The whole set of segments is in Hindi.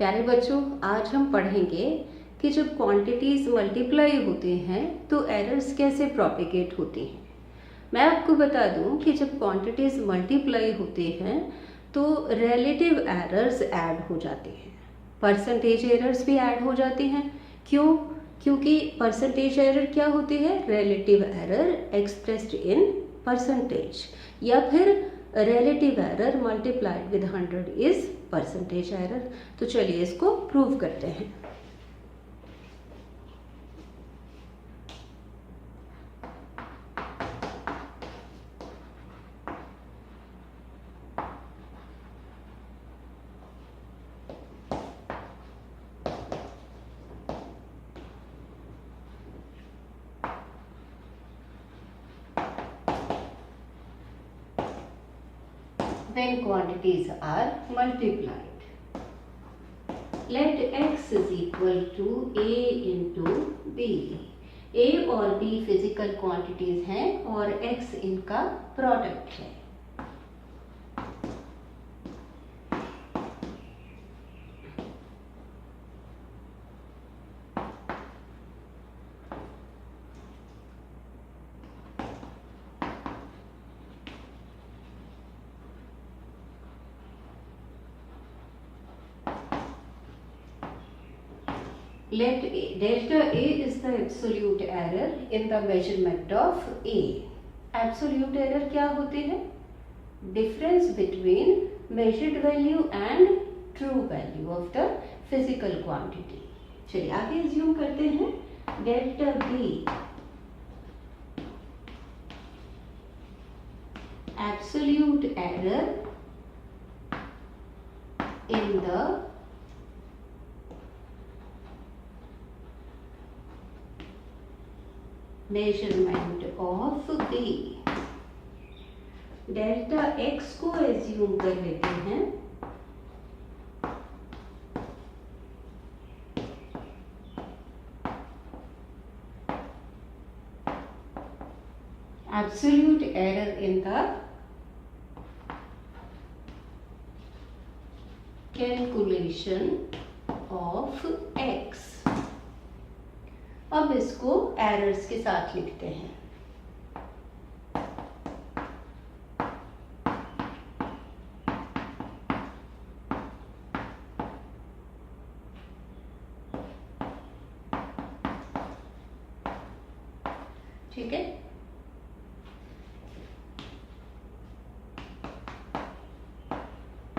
प्यारे बच्चों, आज हम पढ़ेंगे कि जब क्वांटिटीज़ मल्टीप्लाई होते हैं तो एरर्स कैसे प्रोपिगेट होती हैं। मैं आपको बता दूं कि जब क्वांटिटीज़ मल्टीप्लाई होते हैं तो रिलेटिव एरर्स ऐड हो जाते हैं, परसेंटेज एरर्स भी ऐड हो जाते हैं। क्यों? क्योंकि परसेंटेज एरर क्या होती है? Relative error expressed in percentage, या फिर relative error multiplied with 100 is percentage error. तो चलिए इसको प्रूव करते हैं। When quantities are multiplied, let x is equal to a into b. a और b फिजिकल क्वांटिटीज हैं और x इनका प्रोडक्ट है। Let delta A is the absolute error in the measurement of A. Absolute error क्या होती है? Difference between measured value and true value of the physical quantity. चलिए आगे assume करते हैं delta B absolute error in the measurement of B. Delta x को एज्यूम कर लेते हैं absolute error in the calculation of x। अब इसको एरर्स के साथ लिखते हैं। ठीक है,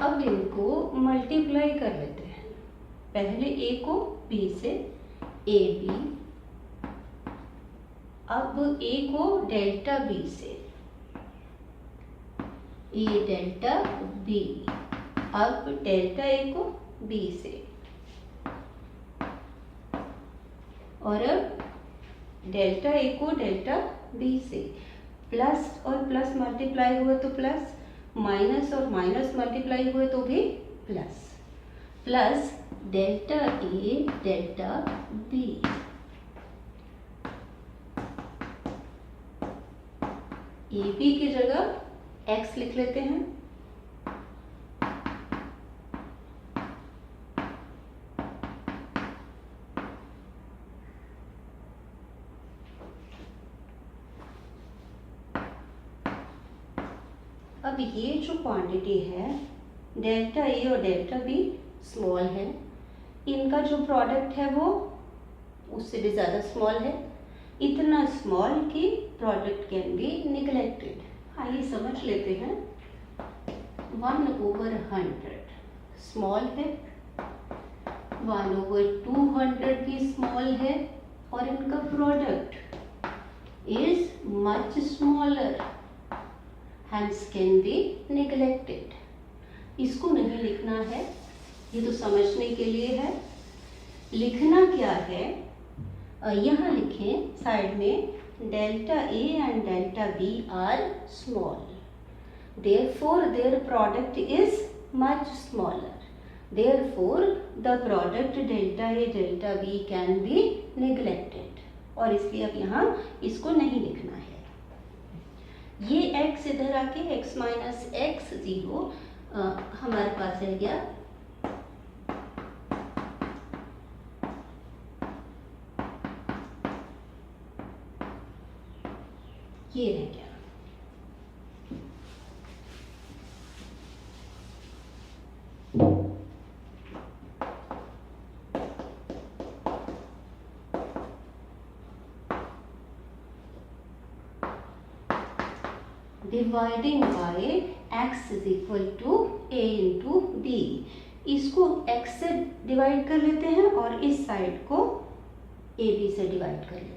अब इनको मल्टीप्लाई कर लेते हैं। पहले a को b से ए बी, अब a को डेल्टा b से a डेल्टा b, अब डेल्टा a को b से, और अब डेल्टा a को डेल्टा b से। प्लस और प्लस मल्टीप्लाई हुए तो प्लस, माइनस और माइनस मल्टीप्लाई हुए तो भी plus, plus delta a delta b। A B की जगह x लिख लेते हैं। अब ये जो क्वांटिटी है डेल्टा ए और डेल्टा बी स्मॉल है, इनका जो प्रोडक्ट है वो उससे भी ज़्यादा स्मॉल है, इतना स्मॉल कि प्रोडक्ट कैन बी निगलेक्टेड। आइए समझ लेते हैं। 1/100 स्मॉल है, 1/200 भी स्मॉल है, और इनका product is much smaller, hence can be neglected. इसको नहीं लिखना है, ये तो समझने के लिए है। लिखना क्या है? यहाँ लिखें साइड में delta A and delta B are small, therefore their product is much smaller, therefore the product delta a delta b can be neglected। और इसलिए अब यहाँ इसको नहीं लिखना है। ये x इधर आके x माइनस एक्स 0 हमारे पास रह गया ये रह गया। Dividing by x is equal to a into B. इसको x से डिवाइड कर लेते हैं और इस साइड को a b से डिवाइड कर लेते हैं।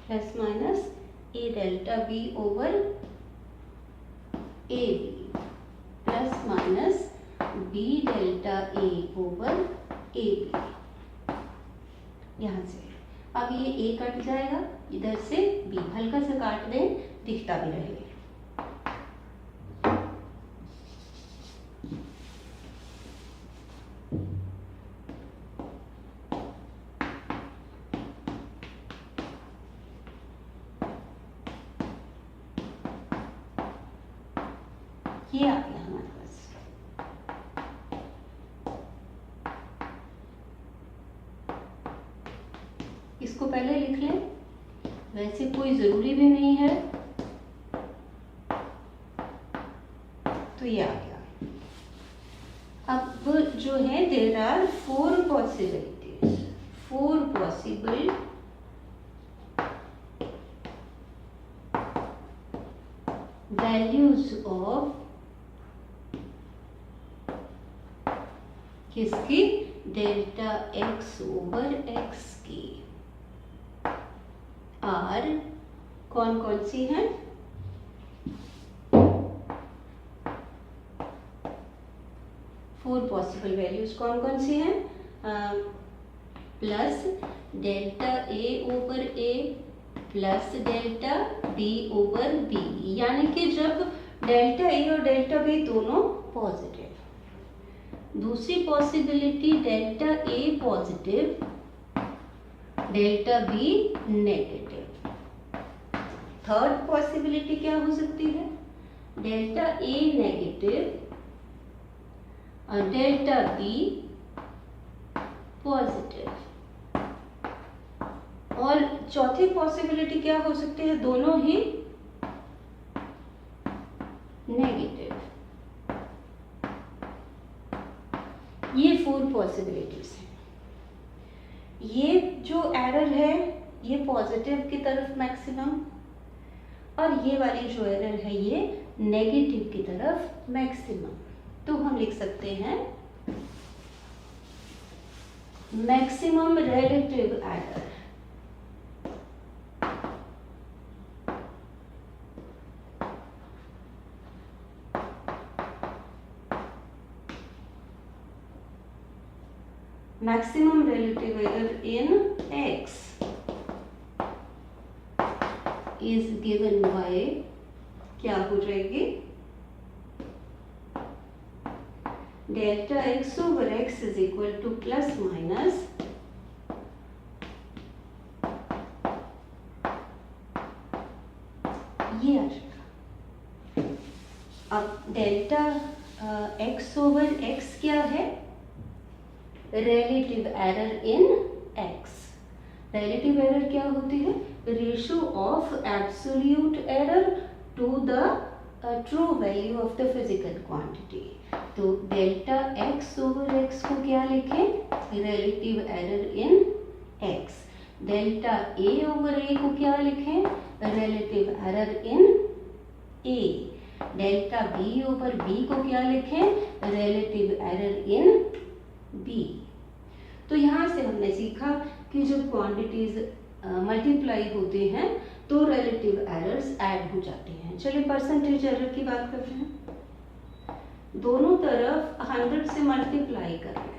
Plus minus a delta b over A B plus minus B delta A over A B. यहाँ से अब ये ए कट जाएगा, इधर से बी हल्का सा काट दें, दिखता भी रहे। ये आ गया हमारे पास। इसको पहले लिख लें, वैसे कोई जरूरी भी नहीं है, तो ये आ गया। अब जो है there are 4 possibilities, 4 possible values of किसकी, डेल्टा x ओवर x की आर कौन कौन सी हैं, फोर पॉसिबल वैल्यूज कौन कौन सी हैं, plus delta a over a plus delta b over b, यानी कि जब डेल्टा a और डेल्टा b दोनों पॉजिटिव। दूसरी possibility delta a positive delta b negative. Third possibility क्या हो सकती है, डेल्टा a नेगेटिव और डेल्टा b पॉजिटिव। और चौथी पॉसिबिलिटी क्या हो सकती है, दोनों ही नेगेटिव। ये 4 पॉसिबिलिटीज हैं। ये जो एरर है ये पॉजिटिव की तरफ मैक्सिमम, और ये वाली जो एरर है ये नेगेटिव की तरफ मैक्सिमम। तो हम लिख सकते हैं maximum relative error. Maximum relative error in x is given by, क्या हो जाएगी, delta x over x is equal two plus minus ये आ जाएगा। अब डेल्टा x ओवर x क्या है, relative error in x। Relative error क्या होती है, ratio of absolute error to the true value of the physical quantity. तो डेल्टा x ओवर x को क्या लिखें, relative error in x। Delta a over a को क्या लिखें, relative error in a। Delta b over b को क्या लिखें, रिलेटिव एरर इन b। तो यहाँ से हमने सीखा कि जब क्वांटिटीज मल्टीप्लाई होते हैं तो रिलेटिव एरर्स ऐड हो जाते हैं। चलिए परसेंटेज एरर की बात करते हैं। दोनों तरफ 100 से मल्टीप्लाई कर रहे हैं,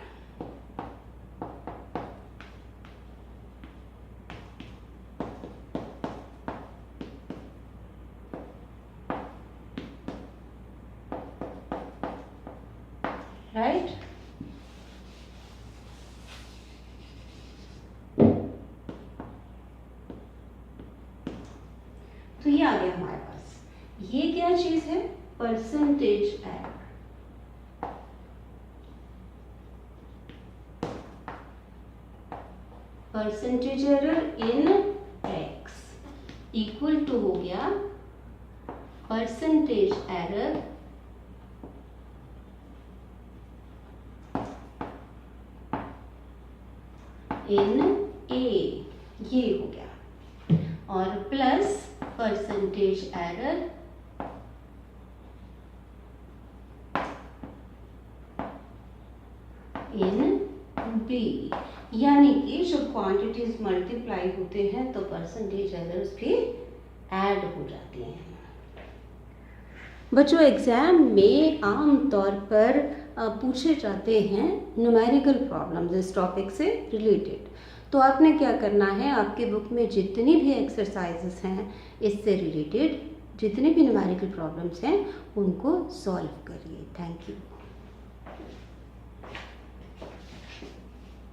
राइट। तो ये आ गया हमारे पास। क्या चीज है? Percentage error. Percentage error in x equal to हो गया परसेंटेज एरर इन a, ये हो गया, और प्लस परसेंटेज एरर इन b, यानी कि जब क्वांटिटीज मल्टीप्लाई होते हैं तो परसेंटेज एरर्स भी ऐड हो जाती हैं। बच्चों, एग्जाम में आम तौर पर पूछे जाते हैं न्यूमेरिकल प्रॉब्लम्स इस टॉपिक से रिलेटेड। तो आपने क्या करना है, आपके बुक में जितनी भी एक्सरसाइजेस हैं इससे रिलेटेड, जितने भी न्यूमेरिकल प्रॉब्लम्स हैं उनको सॉल्व करिए। Thank you.